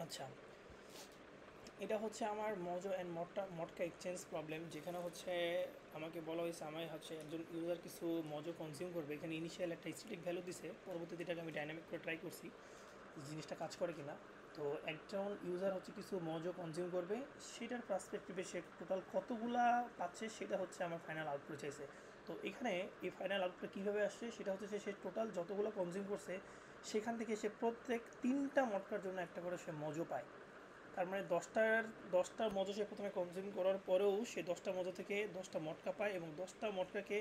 আচ্ছা, এটা হচ্ছে আমার মজো অ্যান্ড মটকা এক্সচেঞ্জ প্রবলেম, যেখানে হচ্ছে আমাকে বলা হয়েছে আমার হচ্ছে একজন ইউজার কিছু মজো কনজিউম করবে। এখানে ইনিশিয়াল একটা স্ট্যাটিক ভ্যালু দিছে, পরবর্তীতে এটাকে আমি ডাইনামিক করে ট্রাই করছি জিনিসটা কাজ করে কিনা। তো একজন ইউজার হচ্ছে কিছু মজো কনজিউম করবে, সেটার পার্সপেক্টিভে সে টোটাল কতগুলা পাচ্ছে সেটা হচ্ছে আমার ফাইনাল আউটপুট চাইছে। তো এখানে এই ফাইনাল আউটপুট কীভাবে আসছে সেটা হচ্ছে সে টোটাল যতগুলো কনজিউম করছে সেখান থেকে সে প্রত্যেক 3টা মটকার জন্য একটা করে সে মজো পায়। তার মানে 10টা মজো সে প্রথমে কনজিউম করার পরেও সে 10টা মজো থেকে 10টা মটকা পায়, এবং 10টা মটকাকে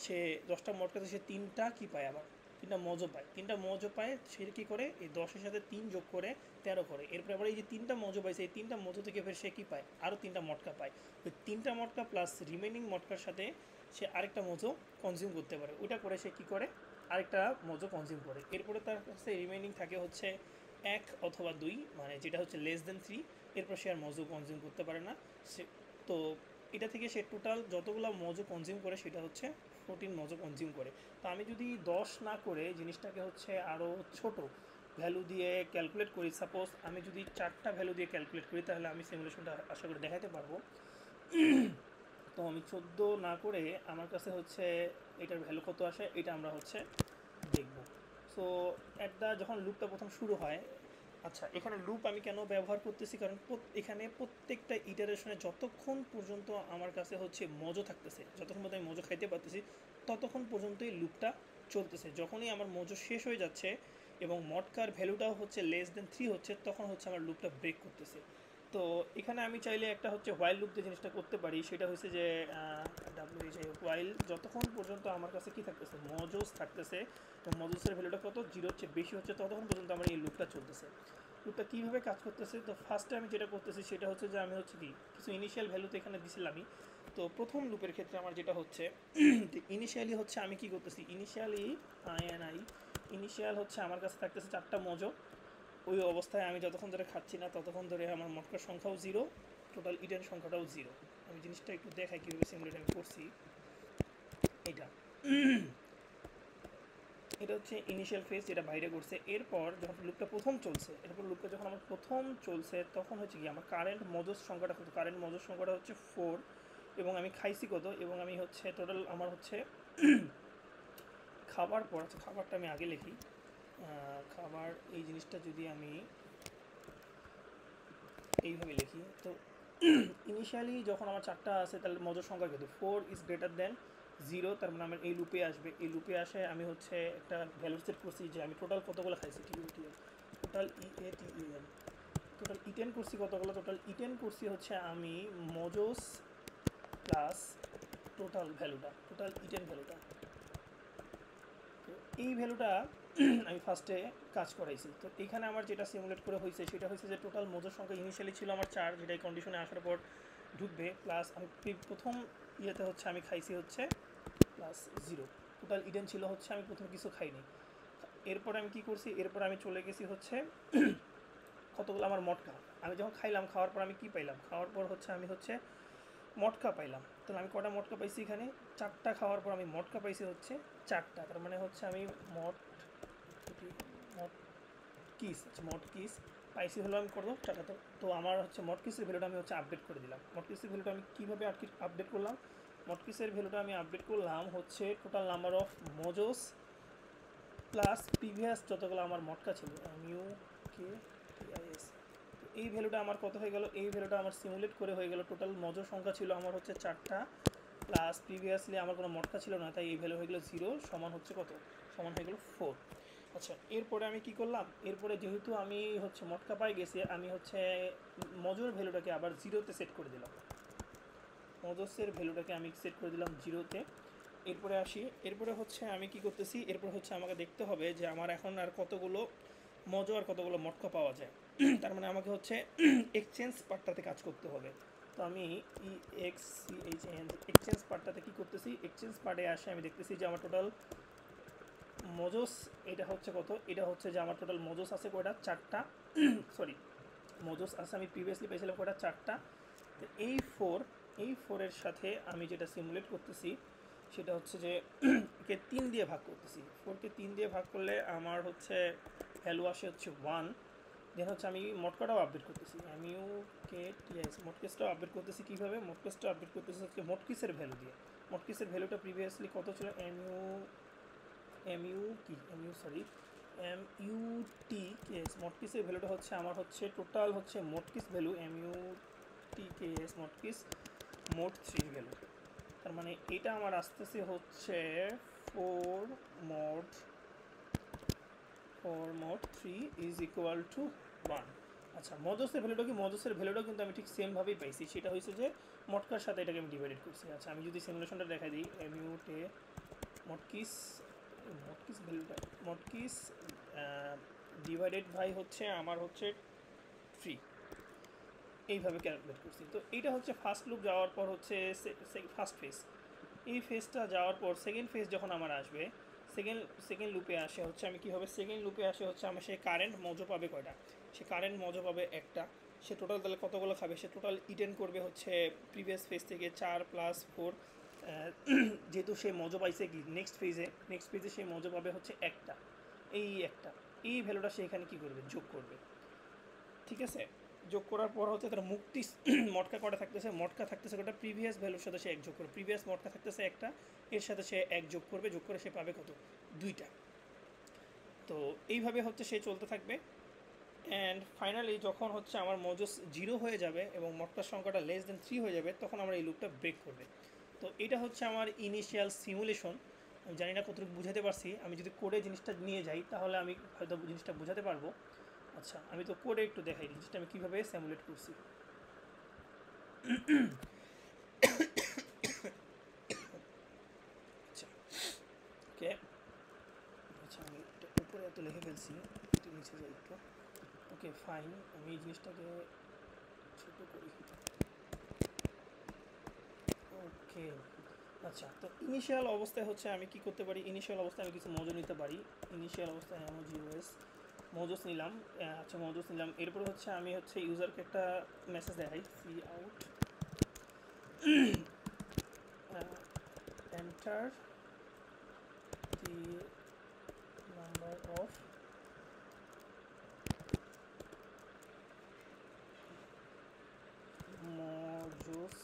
সে 10টা মটকাতে সে 3টা কী পায়, আবার 3টা মজো পায়। 3টা মজো পায় সে কী করে, এই 10-এর সাথে 3 যোগ করে 13 করে। এরপরে আবার এই যে 3টা মজো পাইছে, এই 3টা মজো থেকে ফের সে কী পায়, আরও 3টা মটকা পায়। ওই 3টা মটকা প্লাস রিমেনিং মটকার সাথে সে আরেকটা মজো কনজিউম করতে পারে। ওইটা করে সে কী করে, আরেকটা মজো কনজিউম করে। এরপরে তার কাছে রিমেনিং থাকে হচ্ছে 1 অথবা 2, মানে যেটা হচ্ছে লেস দেন 3। এরপর সে আর মজু কনজিউম করতে পারে না। সে তো এটা থেকে সে টোটাল যতগুলো মজু কনজিউম করে সেটা হচ্ছে 14 মজু কনজিউম করে। তো আমি যদি 10 না করে জিনিসটাকে হচ্ছে আরও ছোট ভ্যালু দিয়ে ক্যালকুলেট করি, সাপোজ আমি যদি 4টা ভ্যালু দিয়ে ক্যালকুলেট করি, তাহলে আমি সিমুলেশনটা আশা করি দেখাতে পারবো। তো আমি 14 না করে আমার কাছে হচ্ছে এটার ভ্যালু কত আসে এটা আমরা হচ্ছে দেখব। সো যখন লুপটা প্রথম শুরু হয়, আচ্ছা এখানে লুপ আমি কেন ব্যবহার করতেছি, কারণ এখানে প্রত্যেকটা ইটারেশনে যতক্ষণ পর্যন্ত আমার কাছে হচ্ছে মজো থাকতেছে, যতক্ষণ পর্যন্ত আমি মজো খাইতে পারতেছি ততক্ষণ পর্যন্তই লুপটা চলতেছে। যখনই আমার মজো শেষ হয়ে যাচ্ছে এবং মটকার ভ্যালুটাও হচ্ছে লেস দেন 3 হচ্ছে, তখন হচ্ছে আমার লুপটা ব্রেক করতেছে। তো এখানে আমি চাইলে একটা হচ্ছে হোয়াইল লুপ দিয়ে জিনিসটা করতে পারি, সেটা হচ্ছে যে ডাব্লিউ এইচ হোয়াইল যতক্ষণ পর্যন্ত আমার কাছে কি থাকতেছে, মজোস থাকতেছে, এবং মজোসের ভ্যালুটা কত, জিরোর চেয়ে বেশি হচ্ছে, ততক্ষণ পর্যন্ত আমার এই লুপটা চলতেছে। লুপটা কীভাবে কাজ করতেছে, তো ফার্স্টে আমি যেটা করতেছি সেটা হচ্ছে যে আমি হচ্ছে কি কিছু ইনিশিয়াল ভ্যালু তো এখানে দিছিলামই। তো প্রথম লুপের ক্ষেত্রে আমার যেটা হচ্ছে ইনিশিয়ালি হচ্ছে আমি কি করতেছি, ইনিশিয়ালি ইনিশিয়াল হচ্ছে আমার কাছে থাকতেছে 4টা মজো। ওই অবস্থায় আমি যতক্ষণ ধরে খাচ্ছি না ততক্ষণ ধরে আমার মটকার সংখ্যাও জিরো, টোটাল ইডেন সংখ্যাটাও জিরো। আমি জিনিসটা একটু দেখাই কীভাবে সিমুলেট আমি করছি। এটা এটা হচ্ছে ইনিশিয়াল ফেজ, যেটা বাইরে করছে। এরপর যখন লুপটা প্রথম চলছে, এরপর লুপটা যখন আমার প্রথম চলছে তখন হচ্ছে কি আমার কারেন্ট মজুস সংখ্যাটা কত, কারেন্ট মজুস সংখ্যাটা হচ্ছে 4, এবং আমি খাইছি কত, এবং আমি হচ্ছে টোটাল আমার হচ্ছে খাবার পর, আচ্ছা খাবারটা আমি আগে লিখি। খাবার এই জিনিসটা যদি আমি এইভাবে লিখি, তো ইনিশিয়ালি যখন আমার 4টা আছে তাহলে মজুর সংখ্যা কিন্তু 4 > 0, তার মানে আমার এই লুপে আসবে। এই লুপে আসে আমি হচ্ছে একটা ভ্যালু সেট করছি যে আমি টোটাল কতগুলো খাইছি, টোটাল ইএটিএন, টোটাল ইটেন করছি কতগুলো, টোটাল ইটেন করছি হচ্ছে আমি মজোস প্লাস টোটাল ভ্যালুটা, টোটাল ইটেন ভ্যালুটা। তো এই ভ্যালুটা আমি ফার্স্টে কাজ করাইছি। তো এখানে আমার যেটা সিমুলেট করে হয়েছে সেটা হচ্ছে যে টোটাল মজুর সংখ্যা ইনিশিয়ালি ছিল আমার 4, যেটা এই কন্ডিশনে আসার পর ঢুকবে, প্লাস আমি প্রথম ইয়েতে হচ্ছে আমি খাইছি হচ্ছে প্লাস 0। টোটাল ইডেন ছিল হচ্ছে আমি প্রথমে কিছু খাইনি। এরপর আমি কি করছি, এরপর আমি চলে গেছি হচ্ছে কতগুলো আমার মটকা। আমি যখন খাইলাম, খাওয়ার পর আমি কি পাইলাম, খাওয়ার পর হচ্ছে আমি হচ্ছে মটকা পাইলাম। তাহলে আমি কটা মটকা পাইছি এখানে, 4টা খাওয়ার পর আমি মটকা পাইছি হচ্ছে 4টা। তার মানে হচ্ছে আমি মট মট কিস, আচ্ছা মট কিস পাইছি হলো আমি করবো 4টা। তো আমার হচ্ছে মট কিসের ভ্যালুটা আমি হচ্ছে আপডেট করে দিলাম। মট কিসের ভ্যালুটা আমি কীভাবে আপডেট করলাম, মট কিসের ভ্যালুটা আমি আপডেট করলাম হচ্ছে total number of mojos plus previous যতগুলো আমার মটকা ছিল, মিউ কে টিআইএস। এই ভ্যালুটা আমার কত হয়ে গেল, এই ভ্যালুটা আমার সিমুলেট করে হয়ে গেল টোটাল মজোর সংখ্যা ছিল আমার হচ্ছে 4টা, প্লাস প্রিভিয়াসলি আমার কোনো মটকা ছিল না, তাই এই ভ্যালু হয়ে গেল 0, সমান হচ্ছে কত, সমান হয়ে গেল 4। আচ্ছা এরপরে আমি কি করলাম, এরপরে যেহেতু আমি হচ্ছে মটকা পাই গেছি, আমি হচ্ছে মজুর ভ্যালুটাকে আবার 0-তে সেট করে দিলাম। মজসের ভ্যালুটাকে আমি সেট করে দিলাম 0-তে। এরপরে আসি, এরপরে হচ্ছে আমি কি করতেছি, এরপর হচ্ছে আমাকে দেখতে হবে যে আমার এখন আর কতগুলো মজো আর কতগুলো মটকা পাওয়া যায়। তার মানে আমাকে হচ্ছে এক্সচেঞ্জ পার্টটাতে কাজ করতে হবে। তো আমি এক্সচেঞ্জ পার্টটাতে কী করতেছি, এক্সচেঞ্জ পার্টে আসে আমি দেখতেছি যে আমার টোটাল মজোস এটা হচ্ছে কত, এটা হচ্ছে যে আমার টোটাল মজোস আছে কয়টা, 4টা। সরি, মজোস আছে আমি প্রিভিয়াসলি পেয়েছিলাম কয়টা, 4টা। তো এই 4-এর সাথে আমি যেটা সিমুলেট করতেছি সেটা হচ্ছে যে কে 3 দিয়ে ভাগ করতেছি। 4-কে 3 দিয়ে ভাগ করলে আমার হচ্ছে ভ্যালু আসে হচ্ছে 1। দেন হচ্ছে আমি মটকাটাও আপডেট করতেছি, এমইউ কে টিএস মটকেসটাও আপডেট করতেছি। কীভাবে মটকেসটা আপডেট করতেছি হচ্ছে মটকিসের ভ্যালু দিয়ে। মটকিসের ভ্যালুটা প্রিভিয়াসলি কত ছিল, এমইউটি কেএস মটকিসের ভ্যালুটা হচ্ছে আমার হচ্ছে টোটাল হচ্ছে মটকিস ভ্যালু এমইউটি কেএস মটকিস মোট 3 ভ্যালু। তার মানে এটা আমার আসতেছে হচ্ছে 4 mod 3 ইজ ইকুয়াল টু 1। আচ্ছা মজসের ভ্যালুটা কি, মজসের ভ্যালুটা কিন্তু আমি ঠিক সেমভাবেই পাইছি, সেটা হয়েছে যে মটকার সাথে এটাকে আমি ডিভাইডেড করছি। আচ্ছা আমি যদি সিমুলেশনটা দেখাই দিই, এমইউটে মটকিস ভ্যালুটা মটকিস ডিভাইডেড বাই হচ্ছে আমার হচ্ছে 3, এইভাবে ক্যালকুলেট করছি। তো এইটা হচ্ছে ফার্স্ট লুপ যাওয়ার পর হচ্ছে ফার্স্ট ফেজ। এই ফেজটা যাওয়ার পর সেকেন্ড ফেজ যখন আমার আসবে, সেকেন্ড লুপে আসে হচ্ছে আমি কী হবে, সেকেন্ড লুপে আসে হচ্ছে আমার সে কারেন্ট মজো পাবে কয়টা, সে কারেন্ট মজো পাবে একটা। সে টোটাল তাহলে কতগুলো খাবে, সে টোটাল ইটেন করবে হচ্ছে প্রিভিয়াস ফেজ থেকে 4 + 4, যেহেতু সে মজো পাইছে কি নেক্সট ফেজে সে মজো পাবে হচ্ছে একটা, এই ভ্যালুটা সে এখানে কী করবে, যোগ করবে। ঠিক আছে, যোগ করার পর হচ্ছে তার মুক্তি মটকা কটা থাকতেছে, মটকা থাকতেছে কটা, প্রিভিয়াস ভ্যালুর সাথে সে এক যোগ করবে, প্রিভিয়াস মটকা থাকতেছে একটা, এর সাথে সে এক যোগ করবে, যোগ করে সে পাবে কত, 2টা। তো এইভাবে হচ্ছে সে চলতে থাকবে। অ্যান্ড ফাইনালি যখন হচ্ছে আমার মজুস 0 হয়ে যাবে এবং মটকার সংখ্যাটা <3 হয়ে যাবে, তখন আমরা এই লুপটা ব্রেক করবে। তো এটা হচ্ছে আমার ইনিশিয়াল সিমুলেশন। আমি জানি না কতটুকু বুঝাতে পারছি, আমি যদি কোডে জিনিসটা নিয়ে যাই তাহলে আমি হয়তো জিনিসটা বুঝাতে পারবো। আচ্ছা আমি তো কোডে একটু দেখাই জিনিসটা আমি কীভাবে সিমুলেট করছি। আচ্ছা ওকে, আচ্ছা আমি এটা উপরে এত লিখে ফেলছি, একটু নিচে যাই একটু। ওকে ফাইন, আমি এই জিনিসটাকে ছোট করি। ওকে আচ্ছা, তো ইনিশিয়াল অবস্থায় হচ্ছে আমি কি করতে পারি, ইনিশিয়াল অবস্থায় আমি কিছু মজো নিতে পারি। ইনিশিয়াল অবস্থায় জিওএস মজোস নিলাম। আচ্ছা মজোস নিলাম, এরপরে হচ্ছে আমি হচ্ছে ইউজারকে একটা মেসেজ দেখাই, cout enter the number of mojos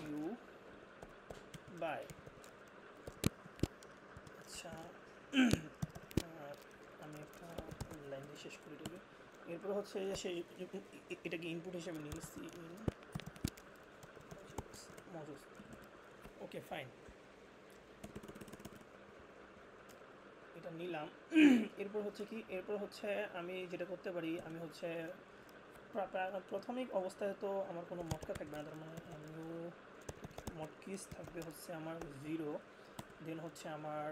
you buy. আচ্ছা আমি একটা লাইন দিয়ে শেষ করে দেবো। এরপর হচ্ছে সেই এটাকে ইনপুট হিসেবে নিই, সি ইন মজুস। ওকে ফাইন, এটা নিলাম। এরপর হচ্ছে কি, এরপর হচ্ছে আমি যেটা করতে পারি, আমি হচ্ছে প্রাথমিক অবস্থায় তো আমার কোনো মটকা থাকবে না, তার মানে মটকিস থাকবে হচ্ছে আমার 0। দেন হচ্ছে আমার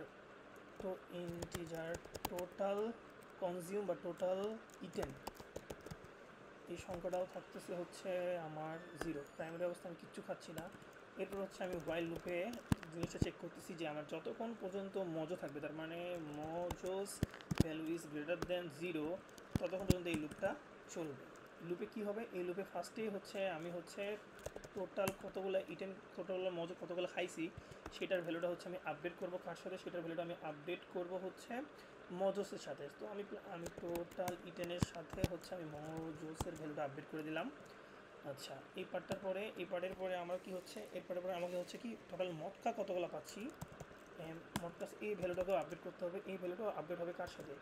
তো ইন্টিজার টোটাল কনজিউম বা টোটাল ইটেন, এই সংখ্যাটাও থাকতেছে হচ্ছে আমার 0। প্রাইমারি অবস্থা আমি কিচ্ছু খাচ্ছি না। এরপর হচ্ছে আমি ওয়াইল লুপে জিনিসটা চেক করতেছি যে আমার যতক্ষণ পর্যন্ত মজো থাকবে, তার মানে মজোস ভ্যালু ইজ গ্রেটার দেন 0, ততক্ষণ পর্যন্ত এই লুপটা চলবে। লুপে কি হবে, এই লুপে ফার্স্টেই হচ্ছে আমি হচ্ছে টোটাল কতগুলো ইটেন, কতগুলো মজো কতগুলো খাইছি সেটার ভ্যালুটা হচ্ছে আমি আপডেট করব কার সাথে, সেটার ভ্যালুটা আমি আপডেট করব হচ্ছে মজোসের সাথে। তো আমি টোটাল ইটেনের সাথে হচ্ছে আমি মজোসের ভ্যালুটা আপডেট করে দিলাম। আচ্ছা এই পার্টের পরে আমার কি হচ্ছে, এর পার্টের পরে আমাকে হচ্ছে কি টোটাল মটকা কতগুলো পাচ্ছি, মটকা এই ভ্যালুটাকেও আপডেট করতে হবে। এই ভ্যালুটাও আপডেট হবে কার সাথে,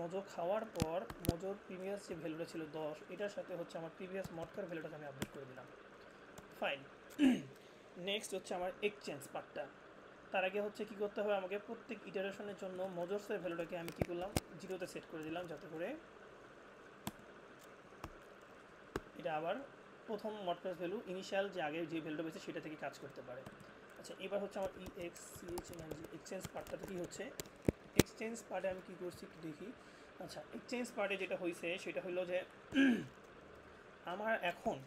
মজো খাওয়ার পর মজোর প্রিভিয়াস যে ভ্যালুটা ছিল 10, এটার সাথে হচ্ছে আমার প্রিভিয়াস মটকার ভ্যালুটাকে আমি আপডেট করে দিলাম। ফাইন, নেক্সট হচ্ছে আমার এক্সচেঞ্জ পার্টটা। তার আগে হচ্ছে কি করতে হবে, আমাকে প্রত্যেক ইটারেশনের জন্য মজোসের ভ্যালুটাকে আমি কি করলাম 0-তে সেট করে দিলাম, যাতে করে এটা আবার প্রথম মটকাস ভ্যালু ইনিশিয়াল যে আগে যে ভ্যালুটা পেয়েছে সেটা থেকে কাজ করতে পারে। আচ্ছা এবার হচ্ছে আমার এক্সচেঞ্জ পার্টটাতে কী হচ্ছে, এক্সচেঞ্জ পার্টে আমি কী করছি একটু দেখি। আচ্ছা এক্সচেঞ্জ পার্টে যেটা হয়েছে সেটা হলো যে আমার এখন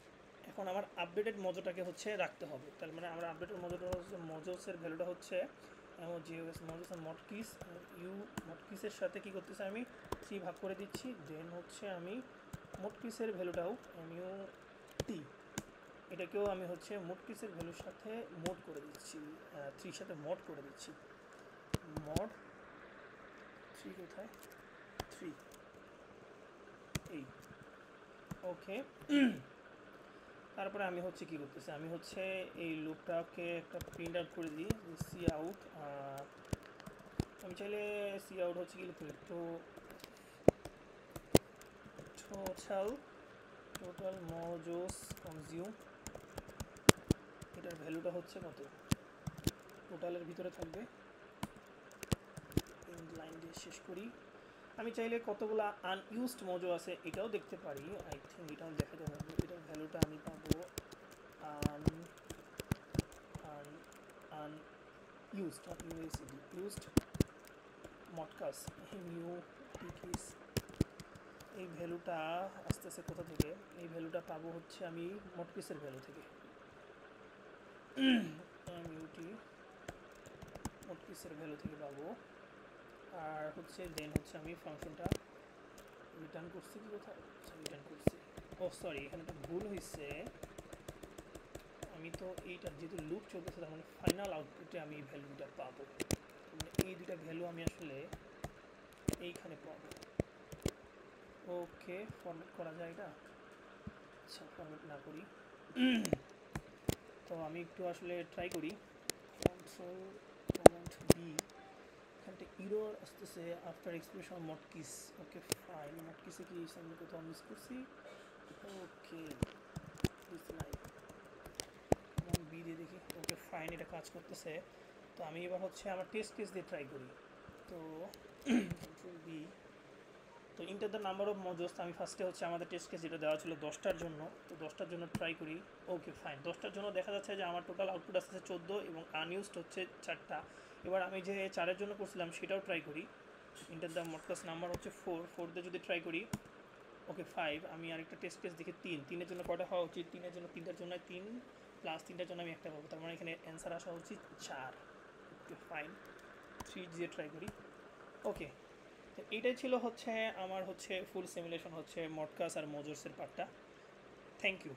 আমার আপডেটেড মজোটাকে হচ্ছে রাখতে হবে। তার মানে আমার আপডেটেড মজোটা হচ্ছে মজোসের ভ্যালুটা হচ্ছে জিওএস মজোস মটকিস মটকিসের সাথে কী করতেছে আমি 3 ভাগ করে দিচ্ছি। দেন হচ্ছে আমি মটকিসের ভ্যালুটাও টি এটাকেও আমি হচ্ছে মটকিসের ভ্যালুর সাথে মোড করে দিচ্ছি, 3 সাথে মোড করে দিচ্ছি। মড 3 কোথায়, 3 ওকে। তারপরে আমি হচ্ছে কি করতেছি, আমি হচ্ছে এই লুপটাকে একটা প্রিন্ট আউট করে দিই, সি আউট। আমি চাইলে সি আউট হচ্ছে কি লিখতে পারি, তো টোটাল মজোস কনজিউম, এটার ভ্যালুটা হচ্ছে কত, টোটালের ভিতরে থাকবে। লাইন দিয়ে শেষ করি। আমি চাইলে কতগুলো আনইউজড মজো আছে এটাও দেখতে পারি, আই থিঙ্ক এটাও দেখা যাবে। এটার ভ্যালুটা আমি পাবো un un unused, not USD, used মডকাস নিউ টিকিস। এই ভ্যালুটা আস্তে আস্তে কোথা থেকে, এই ভ্যালুটা পাবো হচ্ছে আমি মডকিসের ভ্যালু থেকে, এমইউটি মডকিসের ভ্যালু থেকে পাবো। আর হচ্ছে দেন হচ্ছে আমি ফাংশনটা রিটার্ন করছি কি কোথাও, রিটার্ন করছি, ও সরি এখানে তো ভুল হয়েছে। আমি তো এইটা যেহেতু লুপ চলতেছে তার মানে ফাইনাল আউটপুটে আমি এই ভ্যালুটা পাবো, মানে এই দুইটা ভ্যালু আমি আসলে এইখানে পাবো। ওকে, ফরম্যাট করা যায় এটা, আচ্ছা ফরম্যাট না করি। তো আমি একটু আসলে ট্রাই করি, কন্ট্রোল কমান্ড বি, এখানটা ইরর আসতেছে আফটার এক্সপ্রেশন মডকিস। ওকে ফাইন, মডকিসে কি সামনে কোথাও মিস করছি, okay this line command B দিয়ে দেখি। ওকে ফাইন, এটা কাজ করতেছে। তো আমি এবার হচ্ছে আমার টেস্ট কেস দিয়ে ট্রাই করি। তো কন্ট্রোল বি, তো ইন্টার দ্য নাম্বার অফ মজোস, আমি ফার্স্টে হচ্ছে আমাদের টেস্ট কেস যেটা দেওয়া ছিল 10টার জন্য, তো 10টার জন্য ট্রাই করি। ওকে ফাইন, 10টার জন্য দেখা যাচ্ছে যে আমার টোটাল আউটপুট আসছে 14 এবং আনইউজড হচ্ছে 4টা। এবার আমি যে 4-এর জন্য করছিলাম সেটাও ট্রাই করি। ইন্টার দ্য মডকাস নাম্বার হচ্ছে 4 দিয়ে যদি ট্রাই করি, ওকে 5। আমি আরেকটা টেস্ট কেস দেখি 3-এর জন্য কটা হওয়া উচিত, 3-এর জন্য 3টার জন্য 3 প্লাস 3টার জন্য আমি একটা পাবো, তার মানে এখানে অ্যান্সার আসা উচিত 4। ওকে ফাইন, 3 দিয়ে ট্রাই করি। ওকে, তো এইটাই ছিল হচ্ছে আমার হচ্ছে ফুল সিমুলেশন হচ্ছে মডকাস আর মোজোসের পার্টটা। Thank you.